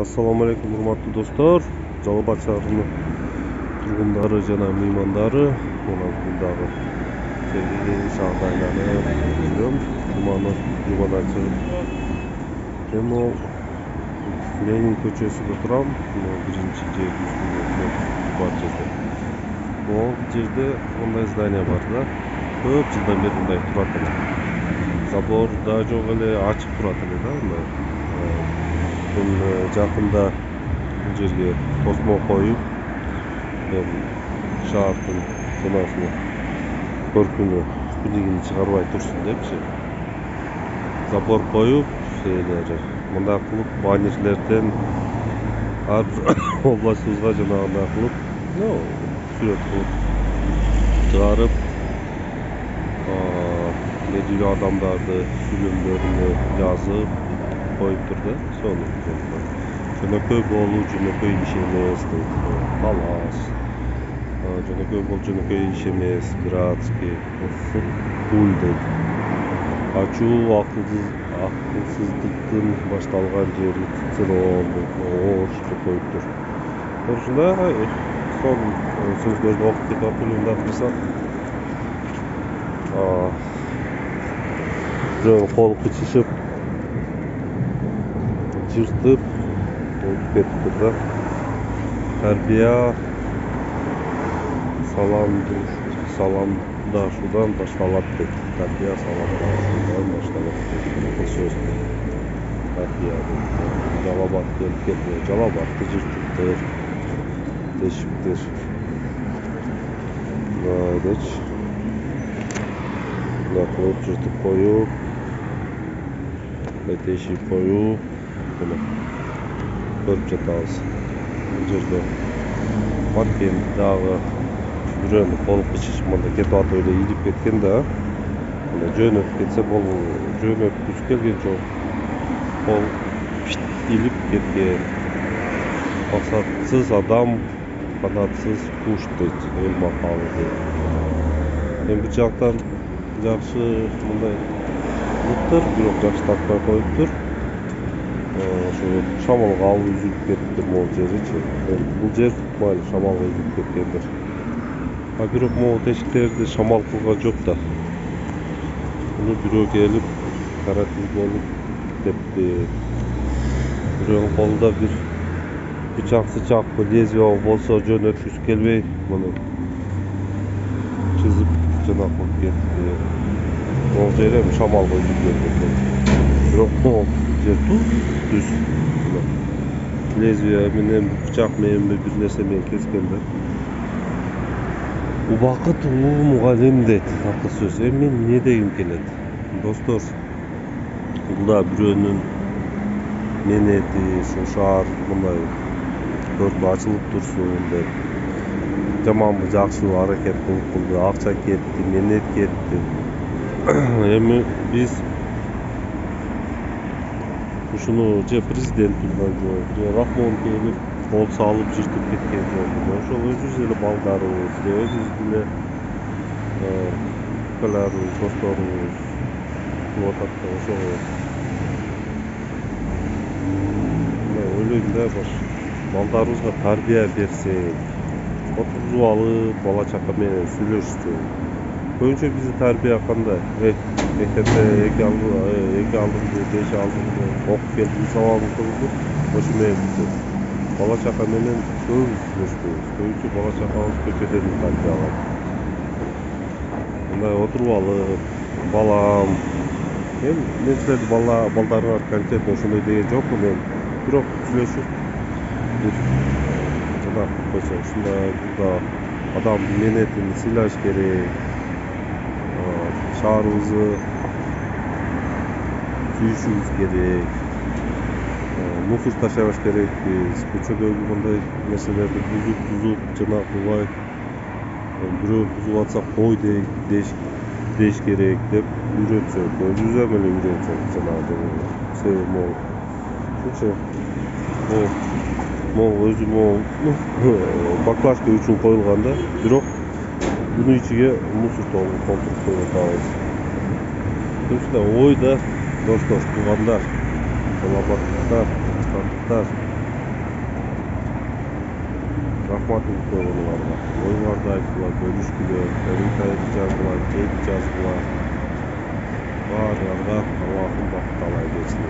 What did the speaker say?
Assalamu alaikum урматтуу достор. Жалал Абад шаарынын тургундары жана меймандары. Мына бундагы шаарда айланып жүрөм. Жуманы ачып. Эми Ленин көчөсүндө турам. Биринчи жер бар жерде. Бул жерде мындай здание бар да. Көп жылдан бери мындай турат эле. Забор да жок эле, ачык турат эле да. Мен жакында бул жерге тосмо коюп, шаардын жанагысына көркүнү үстүндөгүн чыгарбай турсун депчи. Забор коюп, мындай кылып баннерлерден ар областыбызга жанагындай кылып, сүрөт кылып чыгарып, медиа адамдарды сүйлөмдөрүнө жазып коюптур да. Жөнөкөй болуу жөнөкөй иш эмес дейт. Талаш. Жөнөкөй болуу жөнөкөй иш эмес, градский, пуль дейт. Ачуу акылсыздыктын башталган жери Цицерон деп орусча коюптур. Ошондой сонун сөздөрдү окуп кетип атып мындай кылсак. Бирөөнүн колу кычышып, жыртып кетиптир да. Тарбия саламдашуудан башталат дейт. Тарбия саламдашуудан башталат дейт. Сөз тарбия дейт. Жалал Абад келип кетти. Жалал Абадты жыртыптыр, дешиптир. Мындайчы. Мындай кылып жыртып коюп, тешип коюп, көрүп жатабыз. Бул жерде баткен дагы бирөөнүн колу кычышып мындай кетип атып эле илип кеткен да. Мына жөнөтүп кетсе болду. Жөнөткүсү келген жок. Кол илип кеткен. Максатсыз адам, канатсыз куш дейт эл макалы дейт. Бир жактан жакшы мындай кылыптыр, бирок жакшы тартпай коюптур. Ошо шамалга алып үзүлүп кетиптир могу жеричи. Бул жер майыл шамалга үзүлүп кеткендир. Бирок могу тешиктерди шамал кылган жок да. Муну бирөө келип, каратыл болуп депти. Бирөөнүн колунда бир бычак лезвие болсо жөнөткүсү келбей, муну чызып жана кылып кетти. Могу жер эми шамалга үзүлүп кеткен. Бирок могу жер түз. Лезвие менен, бычак менен бир нерсе менен кескен да. Убакыт улуу мугалим дейт акыл сөз. Эми мен эмне дегим келет? Достор, бул да бирөөнүн менети, ушул шаар мындай көркү ачылып турсун деп. Жаманбы жакшыбы аракет кылды, акча кетти, менет кетти. Эми биз ушуну же президент турган жок, же Рахмон келип кол салып жыртып кеткен жок. Ошол өзүбүз эле балдарыбыз, же өзүбүз эле укаларыбыз, досторубуз кылып атат да ошого. Ойлойм да, балдарыбызга тарбия берсек, отургузуп алып, бала чака менен сүйлөшсөк. Көбүнчө биздин тарбия кандай? Мектепте эки алдыңды, беш алдыңды, окуп келдиң, сабагың кылды, ошо менен бүтөт. Бала чака менен көбүбүз сүйлөшпөйбүз. Көбүнчө бала чакабыз көчөдөн тарбия алат. Мындай отуруп алып, балам, мен силердин балдарыңар конкретно ошондой деген жокмун мен. Бирок сүйлөшүп бир жанагы кылып койсок, ушундай бул адамдын менетин сыйлаш керек. Шаарыбызды сүйүшүбүз керек. Мусор ташабаш керекпиз. Көчөдөгү мындай нерселерди бузуп жана кылбай, бирөө бузуп атса кой деш керек деп үйрөтсөк, өзүбүз эми эле үйрөнсөк жанагы себеби могу. Ушунча могу өзү баклажка үчүн коюлган да. Бирок bunun içine mısır tohumu kontrol koyuyoruz. Ушундай ойда достор, туугандар, Жалал Абадтыктар, Казакстандыктар, Rahmatuluk koyğonularga. Oýlarda aýtdylar, bölüşdiler, kommentariýa жаздылар, gelip жаздылар. Barlarga Allah'ın baktı alay geçti.